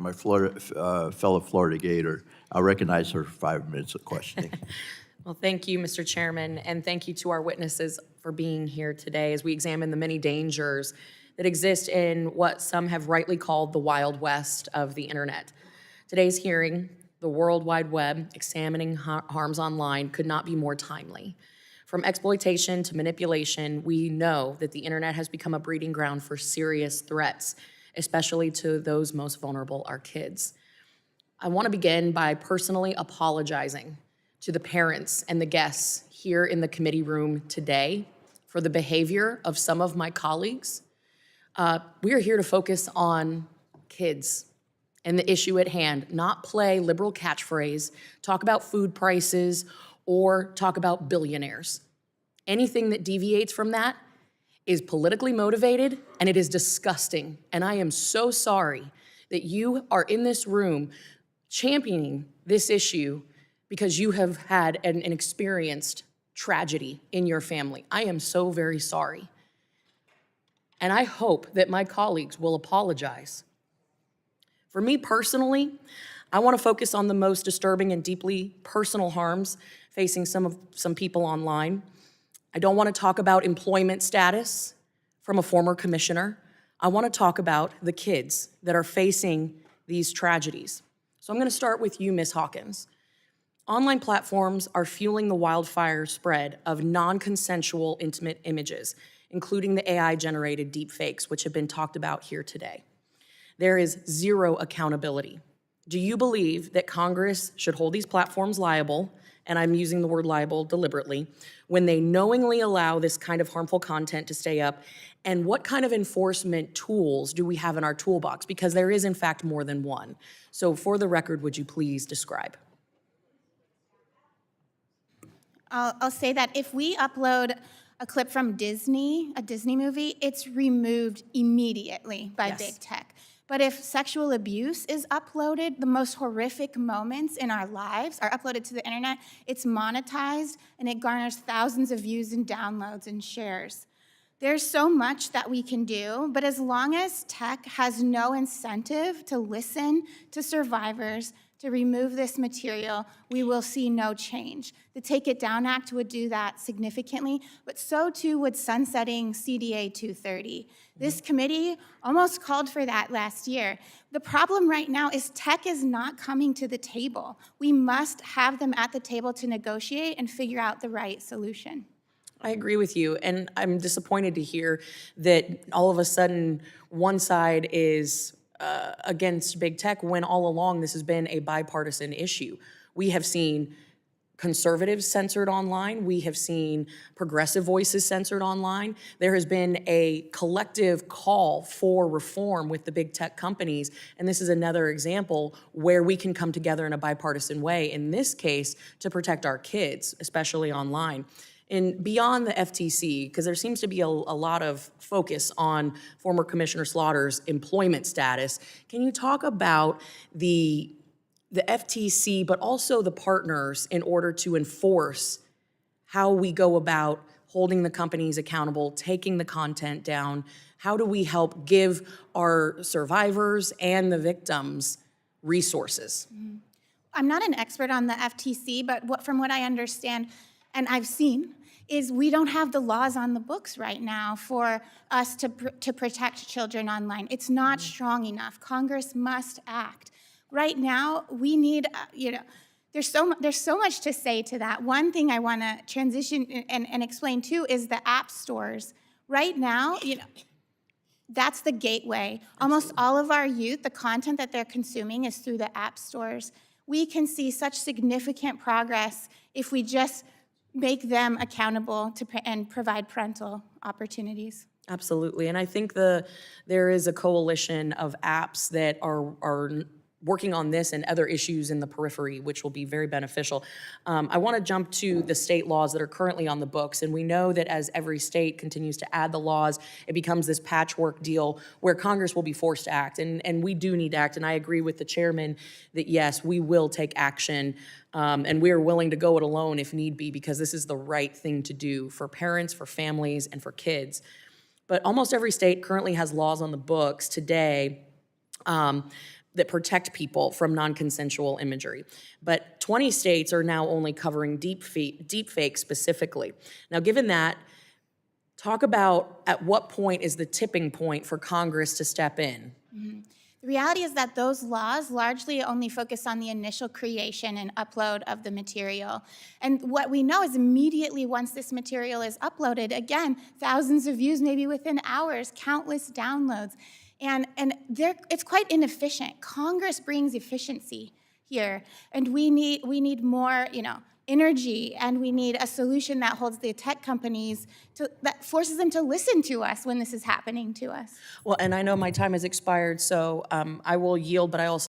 my fellow Florida Gator. I'll recognize her for 5 minutes of questioning. Well, thank you, Mr. Chairman, and thank you to our witnesses for being here today as we examine the many dangers that exist in what some have rightly called the Wild West of the internet. Today's hearing, the World Wide Web, examining harms online, could not be more timely. From exploitation to manipulation, we know that the internet has become a breeding ground for serious threats, especially to those most vulnerable, our kids. I want to begin by personally apologizing to the parents and the guests here in the committee room today for the behavior of some of my colleagues. We are here to focus on kids and the issue at hand, not play liberal catchphrase, talk about food prices, or talk about billionaires. Anything that deviates from that is politically motivated, and it is disgusting. And I am so sorry that you are in this room championing this issue because you have had an experienced tragedy in your family. I am so very sorry. And I hope that my colleagues will apologize. For me personally, I want to focus on the most disturbing and deeply personal harms facing some people online. I don't want to talk about employment status from a former commissioner. I want to talk about the kids that are facing these tragedies. So I'm going to start with you, Ms. Hawkins. Online platforms are fueling the wildfire spread of non-consensual intimate images, including the AI-generated deepfakes, which have been talked about here today. There is zero accountability. Do you believe that Congress should hold these platforms liable, and I'm using the word liable deliberately, when they knowingly allow this kind of harmful content to stay up? And what kind of enforcement tools do we have in our toolbox? Because there is, in fact, more than one. So for the record, would you please describe? I'll say that if we upload a clip from Disney, a Disney movie, it's removed immediately by big tech. But if sexual abuse is uploaded, the most horrific moments in our lives are uploaded to the internet, it's monetized, and it garners thousands of views and downloads and shares. There's so much that we can do, but as long as tech has no incentive to listen to survivors, to remove this material, we will see no change. The Take It Down Act would do that significantly, but so too would sunsetting CDA 230. This committee almost called for that last year. The problem right now is tech is not coming to the table. We must have them at the table to negotiate and figure out the right solution. I agree with you, and I'm disappointed to hear that all of a sudden one side is against big tech when all along this has been a bipartisan issue. We have seen conservatives censored online. We have seen progressive voices censored online. There has been a collective call for reform with the big tech companies, and this is another example where we can come together in a bipartisan way, in this case, to protect our kids, especially online. And beyond the FTC, because there seems to be a lot of focus on former Commissioner Slaughter's employment status, can you talk about the FTC, but also the partners in order to enforce how we go about holding the companies accountable, taking the content down? How do we help give our survivors and the victims resources? I'm not an expert on the FTC, but from what I understand, and I've seen, is we don't have the laws on the books right now for us to protect children online. It's not strong enough. Congress must act. Right now, we need, there's so much to say to that. One thing I want to transition and explain too is the app stores. Right now, that's the gateway. Almost all of our youth, the content that they're consuming is through the app stores. We can see such significant progress if we just make them accountable and provide parental opportunities. Absolutely, and I think there is a coalition of apps that are working on this and other issues in the periphery, which will be very beneficial. I want to jump to the state laws that are currently on the books, and we know that as every state continues to add the laws, it becomes this patchwork deal where Congress will be forced to act, and we do need to act, and I agree with the chairman that yes, we will take action, and we are willing to go it alone if need be, because this is the right thing to do for parents, for families, and for kids. But almost every state currently has laws on the books today that protect people from non-consensual imagery. But 20 states are now only covering deepfake specifically. Now, given that, talk about at what point is the tipping point for Congress to step in? The reality is that those laws largely only focus on the initial creation and upload of the material. And what we know is immediately once this material is uploaded, again, thousands of views, maybe within hours, countless downloads. And it's quite inefficient. Congress brings efficiency here, and we need more, energy, and we need a solution that holds the tech companies that forces them to listen to us when this is happening to us. Well, and I know my time has expired, so I will yield, but I also